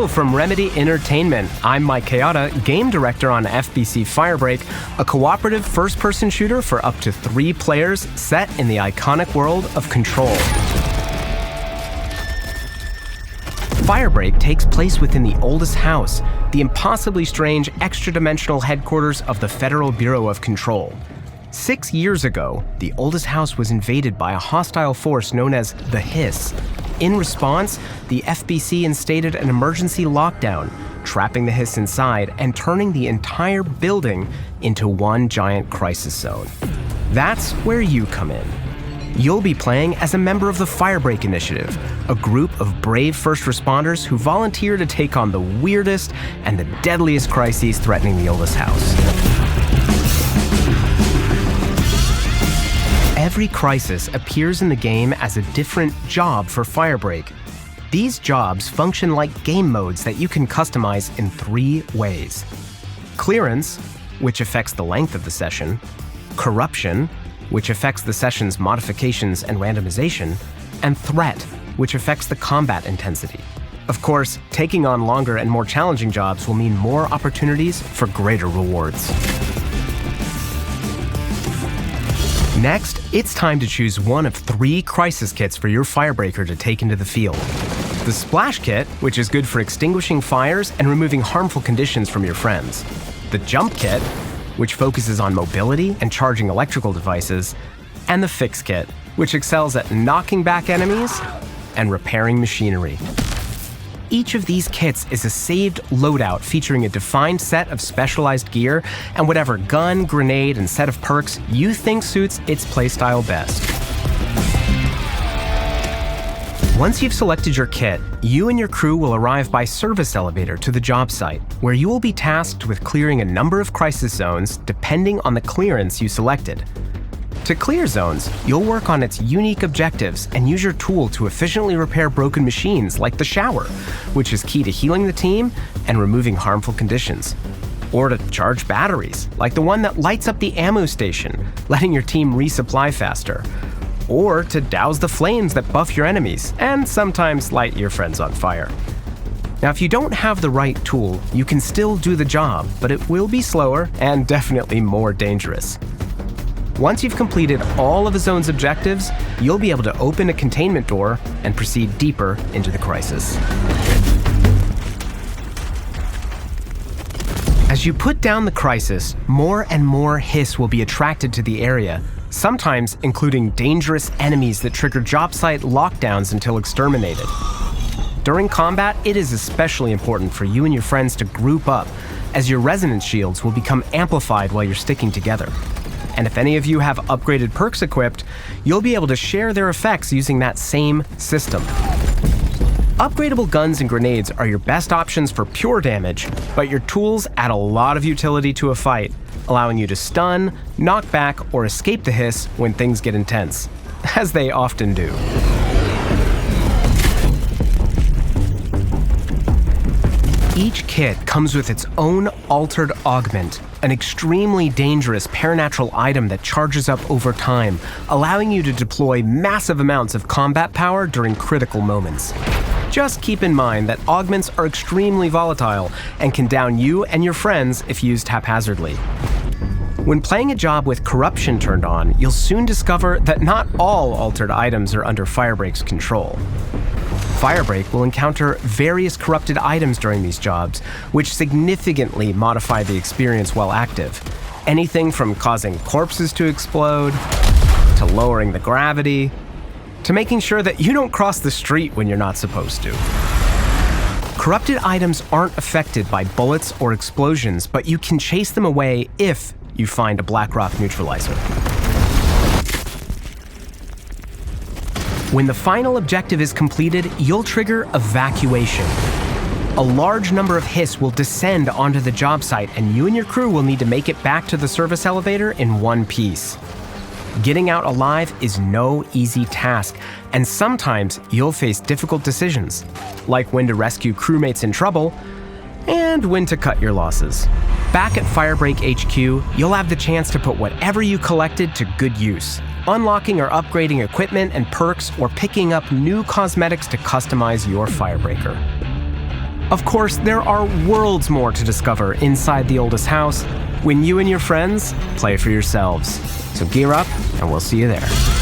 from Remedy Entertainment. I'm Mike Kayada, Game Director on FBC Firebreak, a cooperative first-person shooter for up to 3 players set in the iconic world of Control. Firebreak takes place within the oldest house, the impossibly strange extra-dimensional headquarters of the Federal Bureau of Control. 6 years ago, the oldest house was invaded by a hostile force known as the Hiss. In response, the FBC instated an emergency lockdown, trapping the Hiss inside and turning the entire building into one giant crisis zone. That's where you come in. You'll be playing as a member of the Firebreak Initiative, a group of brave first responders who volunteer to take on the weirdest and the deadliest crises threatening the oldest house. Every crisis appears in the game as a different job for Firebreak. These jobs function like game modes that you can customize in 3 ways. Clearance, which affects the length of the session. Corruption, which affects the session's modifications and randomization. And Threat, which affects the combat intensity. Of course, taking on longer and more challenging jobs will mean more opportunities for greater rewards. Next, it's time to choose one of 3 crisis kits for your Firebreaker to take into the field. The Splash Kit, which is good for extinguishing fires and removing harmful conditions from your friends. The Jump Kit, which focuses on mobility and charging electrical devices. And the Fix Kit, which excels at knocking back enemies and repairing machinery. Each of these kits is a saved loadout featuring a defined set of specialized gear and whatever gun, grenade, and set of perks you think suits its playstyle best. Once you've selected your kit, you and your crew will arrive by service elevator to the job site, where you will be tasked with clearing a number of crisis zones depending on the clearance you selected. To clear zones, you'll work on its unique objectives and use your tool to efficiently repair broken machines like the shower, which is key to healing the team and removing harmful conditions. Or to charge batteries, like the one that lights up the ammo station, letting your team resupply faster. Or to douse the flames that buff your enemies, and sometimes light your friends on fire. Now, if you don't have the right tool, you can still do the job, but it will be slower and definitely more dangerous. Once you've completed all of a zone's objectives, you'll be able to open a containment door and proceed deeper into the crisis. As you put down the crisis, more and more Hiss will be attracted to the area, sometimes including dangerous enemies that trigger job site lockdowns until exterminated. During combat, it is especially important for you and your friends to group up, as your resonance shields will become amplified while you're sticking together. And if any of you have upgraded perks equipped, you'll be able to share their effects using that same system. Upgradable guns and grenades are your best options for pure damage, but your tools add a lot of utility to a fight, allowing you to stun, knock back, or escape the Hiss when things get intense, as they often do. Each kit comes with its own altered augment, an extremely dangerous paranatural item that charges up over time, allowing you to deploy massive amounts of combat power during critical moments. Just keep in mind that augments are extremely volatile and can down you and your friends if used haphazardly. When playing a job with corruption turned on, you'll soon discover that not all altered items are under Firebreak's control. Firebreak will encounter various corrupted items during these jobs, which significantly modify the experience while active. Anything from causing corpses to explode, to lowering the gravity, to making sure that you don't cross the street when you're not supposed to. Corrupted items aren't affected by bullets or explosions, but you can chase them away if you find a black rock neutralizer. When the final objective is completed, you'll trigger evacuation. A large number of Hiss will descend onto the job site, and you and your crew will need to make it back to the service elevator in one piece. Getting out alive is no easy task, and sometimes you'll face difficult decisions, like when to rescue crewmates in trouble and when to cut your losses. Back at Firebreak HQ, you'll have the chance to put whatever you collected to good use, unlocking or upgrading equipment and perks, or picking up new cosmetics to customize your Firebreaker. Of course, there are worlds more to discover inside the oldest house when you and your friends play for yourselves. So gear up, and we'll see you there.